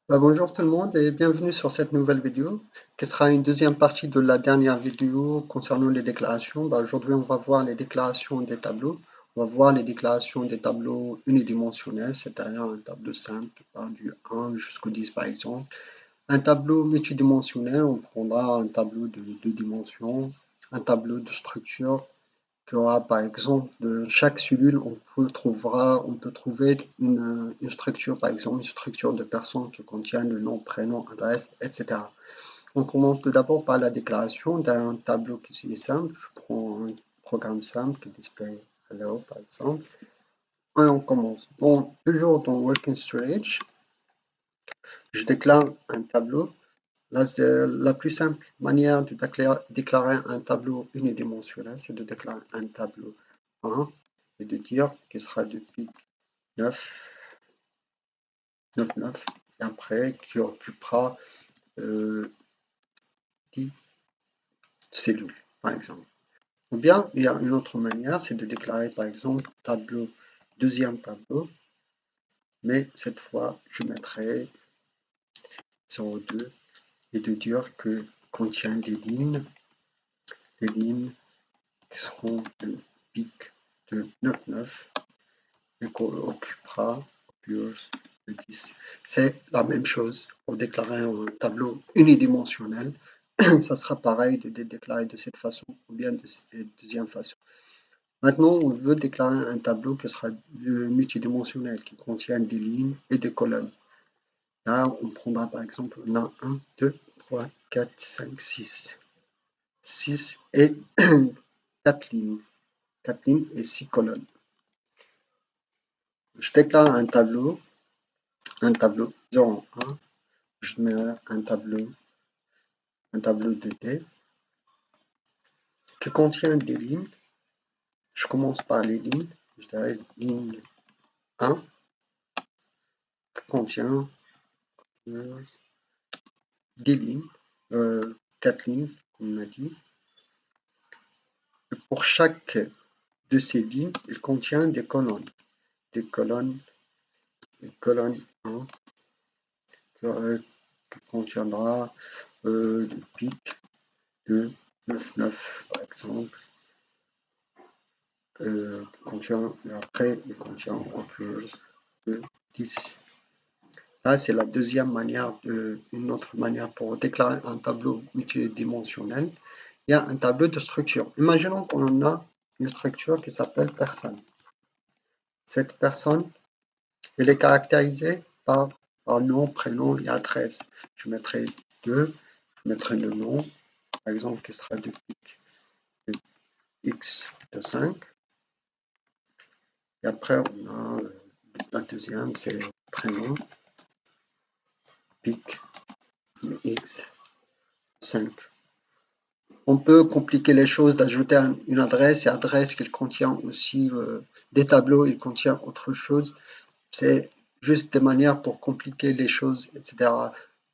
Bonjour tout le monde et bienvenue sur cette nouvelle vidéo qui sera une deuxième partie de la dernière vidéo concernant les déclarations. Aujourd'hui, on va voir les déclarations des tableaux. On va voir les déclarations des tableaux unidimensionnels, c'est-à-dire un tableau simple, du 1 jusqu'au 10 par exemple. Un tableau multidimensionnel, on prendra un tableau de deux dimensions, un tableau de structure qui aura par exemple de chaque cellule, on peut trouver une structure, par exemple une structure de personne qui contient le nom, prénom, adresse, etc. On commence tout d'abord par la déclaration d'un tableau qui est simple. Je prends un programme simple qui display hello par exemple. Et on commence. Donc, toujours dans Working Storage, je déclare un tableau. Là, c'est la plus simple manière de déclarer un tableau unidimensionnel, c'est de déclarer un tableau 1 et de dire qu'il sera depuis 9, 9, 9, et après qui occupera 10 cellules, par exemple. Ou bien, il y a une autre manière, c'est de déclarer par exemple tableau, deuxième tableau, mais cette fois, je mettrai 0,2 et de dire que contient des lignes qui seront de pic de 9, 9 et qu'on occupera plus de 10. C'est la même chose pour déclarer un tableau unidimensionnel. Ça sera pareil de déclarer de cette façon ou bien de cette deuxième façon. Maintenant, on veut déclarer un tableau qui sera multidimensionnel, qui contient des lignes et des colonnes. Là, on prendra par exemple, on a 1, 2, 3, 4, 5, 6. 6 et 4 lignes. 4 lignes et 6 colonnes. Je déclare un tableau 0, 1, je mets un tableau de D qui contient des lignes. Je commence par les lignes, je dirais ligne 1 qui contient des lignes, 4 lignes, comme on a dit. Et pour chaque de ces lignes, il contient des colonnes. Des colonnes 1 qui contiendra des pics de 9, 9 par exemple. Après, il contient encore plus de 10. Là, c'est la deuxième manière, une autre manière pour déclarer un tableau multidimensionnel. Il y a un tableau de structure. Imaginons qu'on a une structure qui s'appelle personne. Cette personne, elle est caractérisée par nom, prénom et adresse. Je mettrai 2, je mettrai le nom, par exemple, qui sera de x de 5. Et après, on a la deuxième, c'est le prénom, pic x 5. On peut compliquer les choses d'ajouter une adresse et adresse qui contient aussi des tableaux, il contient autre chose. C'est juste des manières pour compliquer les choses, etc.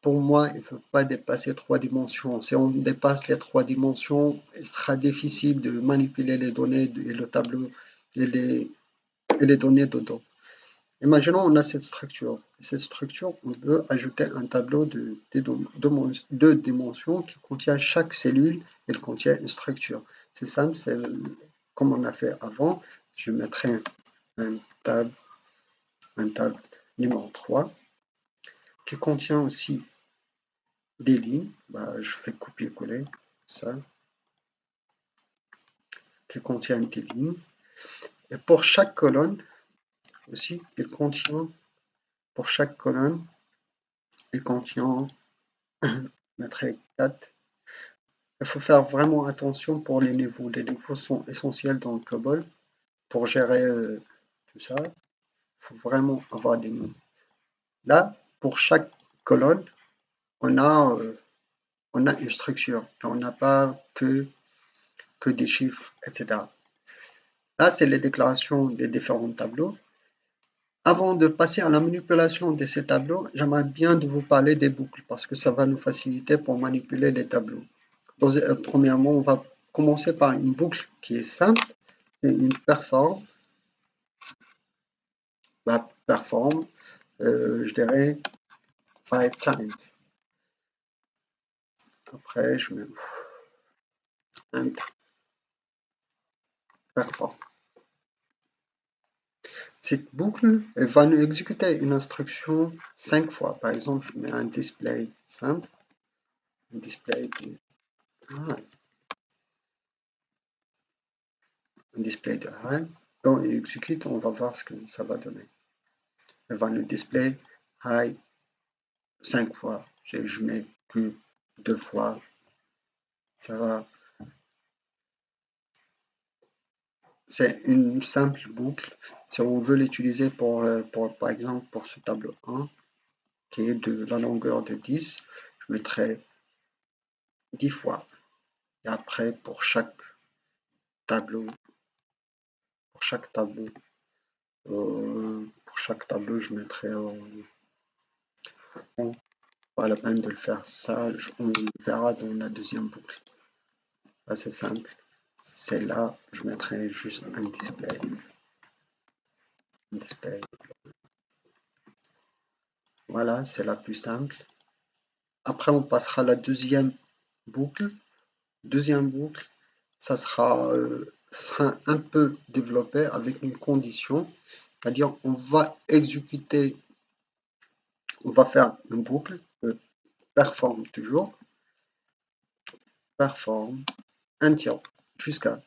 Pour moi, il ne faut pas dépasser 3 dimensions. Si on dépasse les 3 dimensions, il sera difficile de manipuler les données et le tableau et les données dedans. Imaginons on a cette structure. Cette structure, on peut ajouter un tableau de deux dimensions qui contient chaque cellule, elle contient une structure. C'est simple, c'est comme on a fait avant. Je mettrai un tab numéro 3 qui contient aussi des lignes. Je fais copier-coller ça, qui contient des lignes. Et pour chaque colonne aussi, il contient, pour chaque colonne, il contient, je mettrai 4. Il faut faire vraiment attention pour les niveaux. Les niveaux sont essentiels dans le COBOL pour gérer tout ça. Il faut vraiment avoir des niveaux. Là, pour chaque colonne, on a, une structure. On n'a pas que des chiffres, etc. Là, c'est les déclarations des différents tableaux. Avant de passer à la manipulation de ces tableaux, j'aimerais bien de vous parler des boucles parce que ça va nous faciliter pour manipuler les tableaux. Donc, premièrement, on va commencer par une boucle qui est simple. C'est une perform, je dirais 5 times. Après, je mets and perform. Cette boucle elle va nous exécuter une instruction 5 fois. Par exemple, je mets un display simple, un display de high, un display de high. Quand on exécute, on va voir ce que ça va donner. Elle va nous display high 5 fois. Je mets que 2 fois. Ça va. C'est une simple boucle. Si on veut l'utiliser par exemple, pour ce tableau 1, qui est de la longueur de 10, je mettrai 10 fois. Et après, pour chaque tableau, je mettrai pas la peine de le faire ça, on le verra dans la deuxième boucle. Là, c'est simple. C'est là, je mettrai juste un display. Voilà, c'est la plus simple. Après, on passera à la deuxième boucle. Deuxième boucle, ça sera un peu développé avec une condition, c'est-à-dire on va exécuter, on va faire une boucle, perform toujours, perform until, jusqu'à,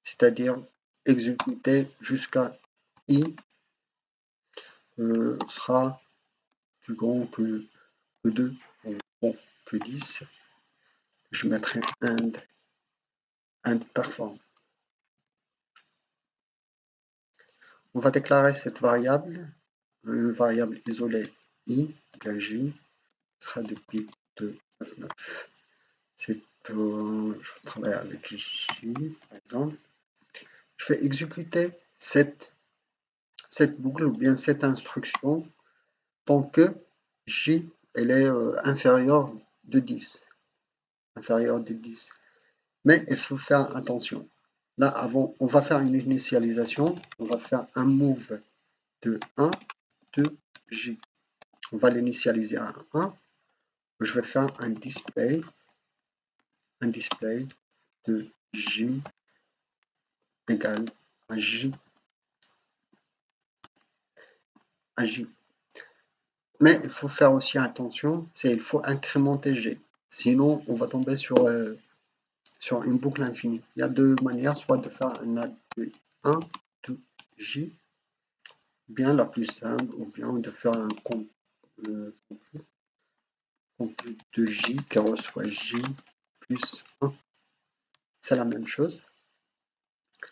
c'est-à-dire exécuter jusqu'à i sera plus grand que 2, bon, que 10. Je mettrai and perform. On va déclarer cette variable, une variable isolée i, bien j, sera depuis 2, 9, 9. C'est pour, je travaille avec j, par exemple. Je fais exécuter cette boucle ou bien cette instruction tant que j elle est inférieure de 10. Inférieure de 10. Mais il faut faire attention. Là, avant, on va faire une initialisation. On va faire un move de 1, de j. On va l'initialiser à 1. Je vais faire un display de j égale à j. Mais il faut faire aussi attention, c'est il faut incrémenter g. Sinon, on va tomber sur une boucle infinie. Il y a deux manières, soit de faire un add de 1 de j, bien la plus simple, ou bien de faire un compute de j qui reçoit j plus 1. C'est la même chose.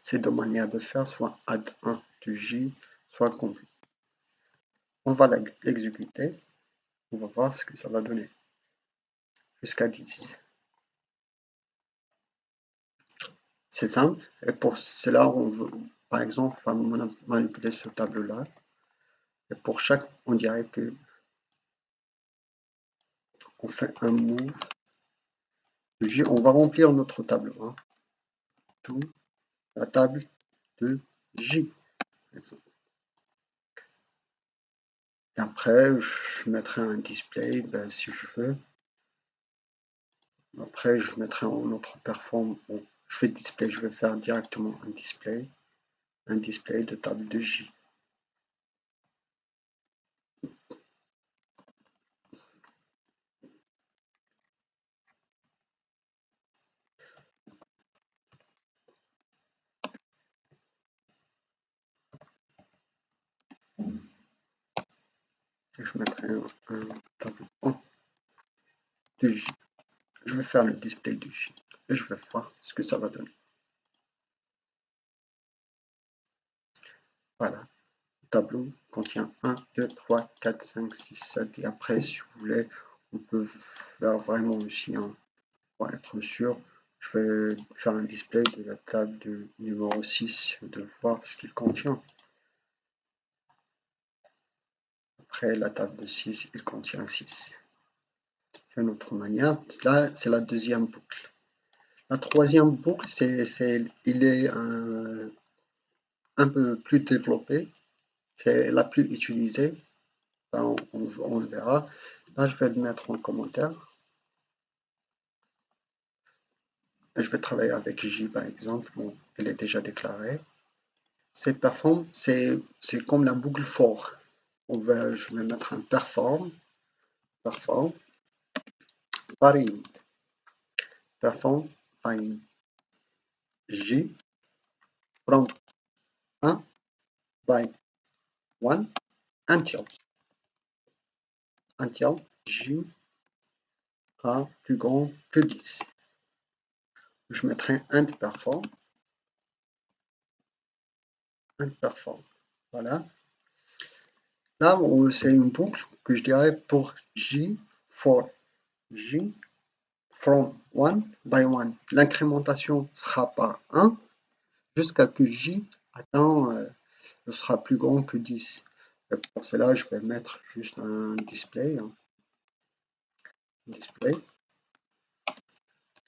C'est deux manières de faire, soit add 1 de j, soit compute. On va l'exécuter. On va voir ce que ça va donner. Jusqu'à 10. C'est simple. Et pour cela, on veut, par exemple, on va manipuler ce tableau-là. Et pour chaque, on dirait que on fait un move. On va remplir notre tableau. Hein. Tout la table de J, par exemple. Et après, je mettrai un display, ben, si je veux. Après, je mettrai en autre perform. Bon, je fais display, je vais faire directement un display de table de J. Et je mettrai un tableau de J. Je vais faire le display de J et je vais voir ce que ça va donner. Voilà. Le tableau contient 1, 2, 3, 4, 5, 6, 7 et après, si vous voulez, on peut faire vraiment aussi, pour être sûr, je vais faire un display de la table de numéro 6, de voir ce qu'il contient. Après, la table de 6, il contient 6. C'est une autre manière. Là, c'est la deuxième boucle. La troisième boucle, il est un peu plus développé. C'est la plus utilisée. Ben, on le verra. Là, je vais le mettre en commentaire. Je vais travailler avec J par exemple. Bon, elle est déjà déclarée. C'est perform, c'est comme la boucle for. Je vais mettre un perform varying, perform varying. J from 1 by 1 until J sera plus grand que 10. Je mettrai end perform. Voilà. Là, c'est une boucle que je dirais pour J for J from 1 by 1. L'incrémentation sera par 1 jusqu'à que J sera plus grand que 10. Et pour cela, je vais mettre juste un display, display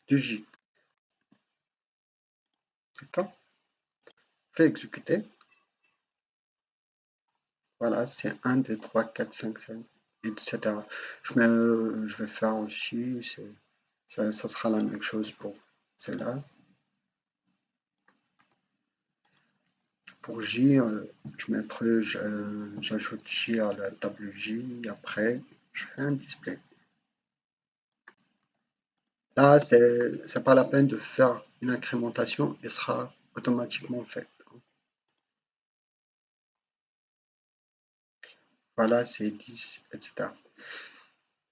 de J. D'accord? Fait exécuter. Voilà, c'est 1, 2, 3, 4, 5, 6, etc. Je vais faire aussi, ça sera la même chose pour celle-là. Pour J, j'ajoute J à la table J, et après, je fais un display. Là, c'est pas la peine de faire une incrémentation, elle sera automatiquement faite. Voilà, c'est 10, etc.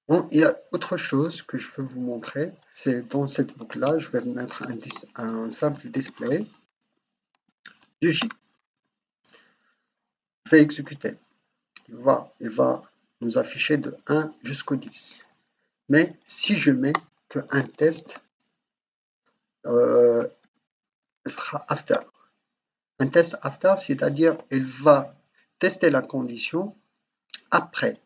Bon, il y a autre chose que je veux vous montrer, c'est dans cette boucle-là, je vais mettre un simple display de J. Je vais exécuter. Il va nous afficher de 1 jusqu'au 10. Mais si je mets qu'un test, sera after. Un test after, c'est-à-dire il va tester la condition après,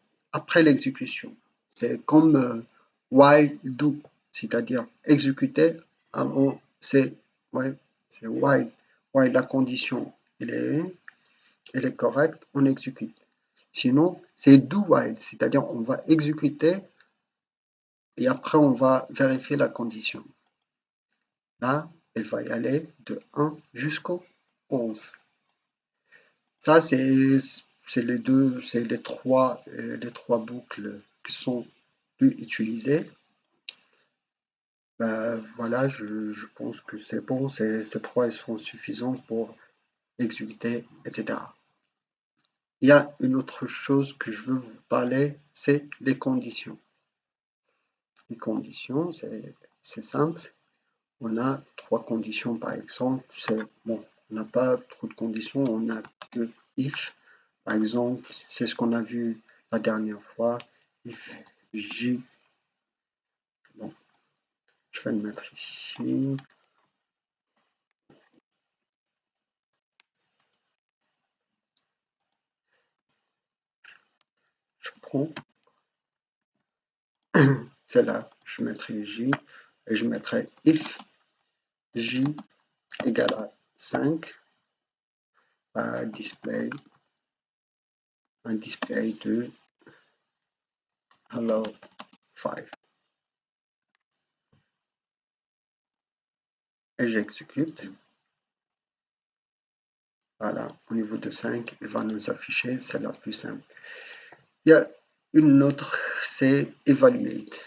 l'exécution. C'est comme while do, c'est-à-dire exécuter avant, c'est while. While la condition elle est correcte, on exécute. Sinon, c'est do while, c'est-à-dire on va exécuter et après on va vérifier la condition. Là, elle va y aller de 1 jusqu'au 11. Ça, c'est les trois boucles qui sont plus utilisées. Ben, voilà, je pense que c'est bon, ces trois ils sont suffisants pour exécuter, etc. Il y a une autre chose que je veux vous parler, c'est les conditions. Les conditions, c'est simple. On a trois conditions par exemple. Bon, on n'a pas trop de conditions, on a que if. Par exemple, c'est ce qu'on a vu la dernière fois. If J. Bon, je vais le mettre ici. Je prends celle-là, je mettrai J et je mettrai if J égale à 5, un display de hello 5. Et j'exécute. Voilà, au niveau de 5, il va nous afficher, c'est la plus simple. Il y a une autre, c'est evaluate.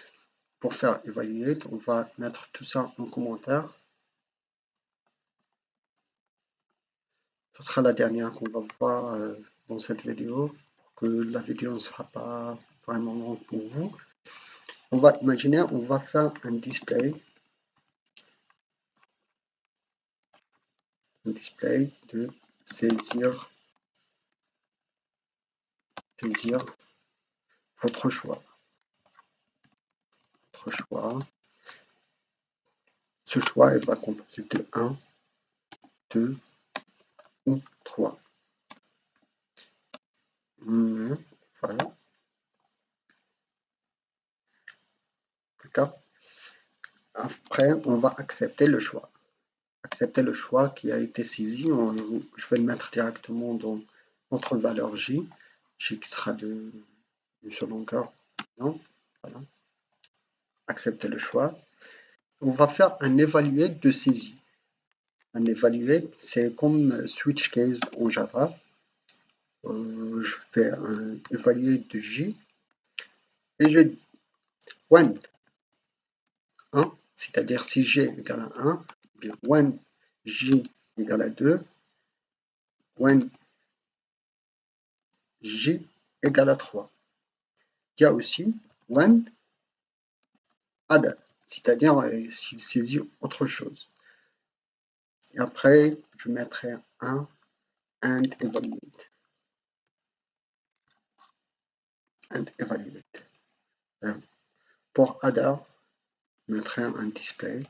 Pour faire evaluate, on va mettre tout ça en commentaire. Ce sera la dernière qu'on va voir dans cette vidéo, pour que la vidéo ne sera pas vraiment longue pour vous. On va imaginer, on va faire un display de saisir votre choix. Ce choix, il va composer de 1, 2 ou 3. Voilà. D'accord. Après, on va accepter le choix. Accepter le choix qui a été saisi. Je vais le mettre directement dans notre valeur J. J qui sera de une seule longueur. Non, voilà. Accepter le choix. On va faire un evaluate de saisie. Un evaluate, c'est comme switch case en Java. Je fais un evaluate de J et je dis when 1, c'est-à-dire si G égale à 1, bien when J égale à 2, when J égale à 3. Il y a aussi when add, c'est-à-dire s'il saisit autre chose. Et après, je mettrai un and evaluate. And evaluate. Pour adder, je mettrai un display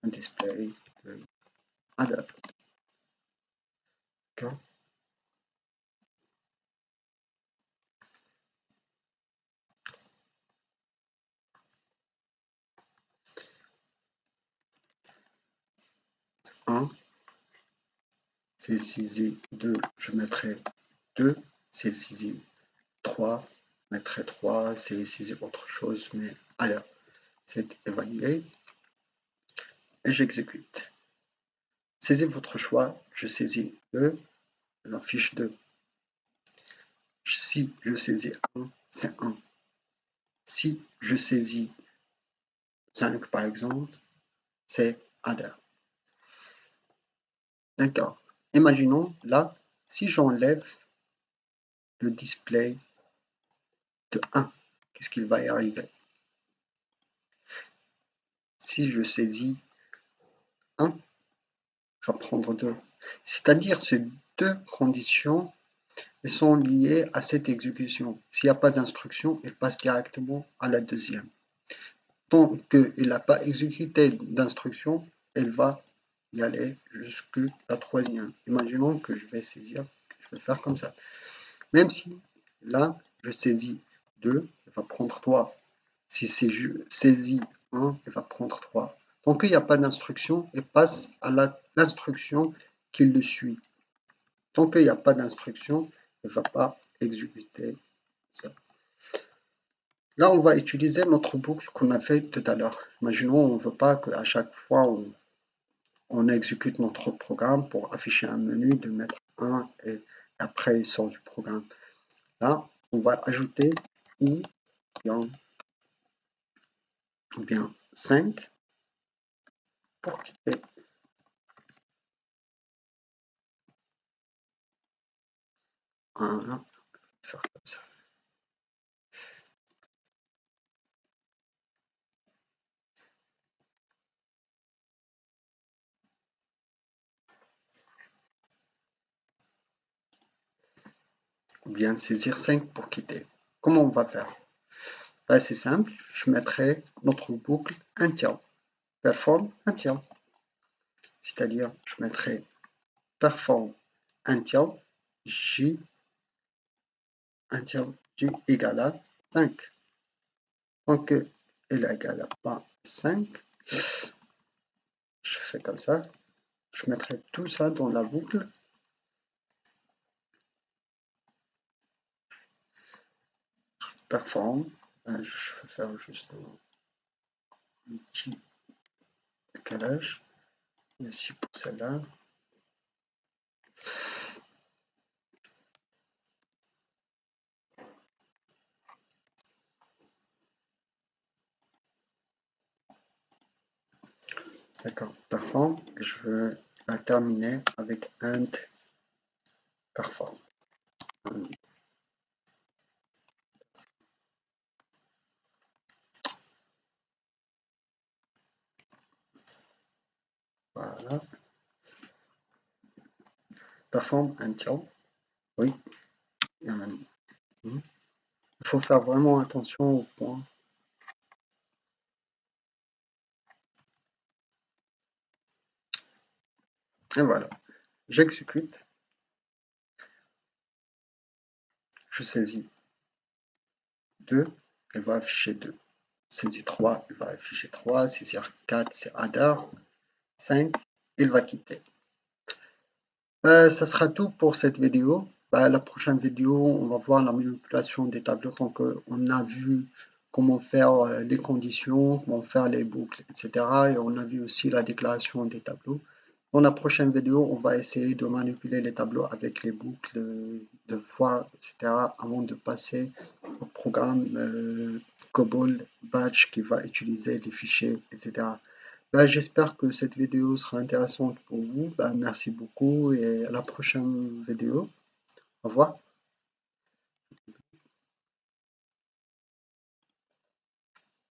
de adder. Okay. Un, c'est saisi 2, je mettrai 2, c'est saisi 3, je mettrai 3, c'est saisi autre chose, mais alors, c'est évalué et j'exécute. Saisis votre choix, je saisis 2, la fiche 2. Si je saisis 1, c'est 1. Si je saisis 5 par exemple, c'est adder. D'accord. Imaginons là, si j'enlève le display de 1, qu'est-ce qu'il va y arriver? Si je saisis 1, je vais prendre 2. C'est-à-dire ces deux conditions elles sont liées à cette exécution. S'il n'y a pas d'instruction, elle passe directement à la deuxième. Tant qu'il n'a pas exécuté d'instruction, elle va y aller jusqu'à la troisième. Imaginons que je vais saisir, je vais faire comme ça. Même si là, je saisis 2, elle va prendre 3. Si c'est saisi 1, elle va prendre 3. Tant qu'il n'y a pas d'instruction, elle passe à l'instruction qui le suit. Tant qu'il n'y a pas d'instruction, elle ne va pas exécuter ça. Là, on va utiliser notre boucle qu'on a fait tout à l'heure. Imaginons, on ne veut pas qu'à chaque fois on exécute notre programme pour afficher un menu, de mettre 1 et après il sort du programme. Là, on va ajouter ou bien 5 pour quitter. Voilà, faire comme ça. Ou bien saisir 5 pour quitter. Comment on va faire? Ben, c'est simple, je mettrai notre boucle until, perform until. C'est-à-dire, je mettrai perform until j égale à 5. Tant qu'elle égale à pas 5, je fais comme ça. Je mettrai tout ça dans la boucle. Perform. Je vais faire juste un petit décalage. Ici pour celle-là. D'accord, perform. Et je veux la terminer avec and perform. Voilà. Perform until. Oui. Il faut faire vraiment attention au point. Et voilà. J'exécute. Je saisis 2, elle va afficher 2. Saisis 3, elle va afficher 3. Saisir 4, c'est adder. 5, il va quitter. Ça sera tout pour cette vidéo. La prochaine vidéo, on va voir la manipulation des tableaux. Donc, on a vu comment faire les conditions, comment faire les boucles, etc. Et on a vu aussi la déclaration des tableaux. Dans la prochaine vidéo, on va essayer de manipuler les tableaux avec les boucles, de voir, etc. avant de passer au programme COBOL Batch qui va utiliser les fichiers, etc. J'espère que cette vidéo sera intéressante pour vous. Merci beaucoup et à la prochaine vidéo. Au revoir.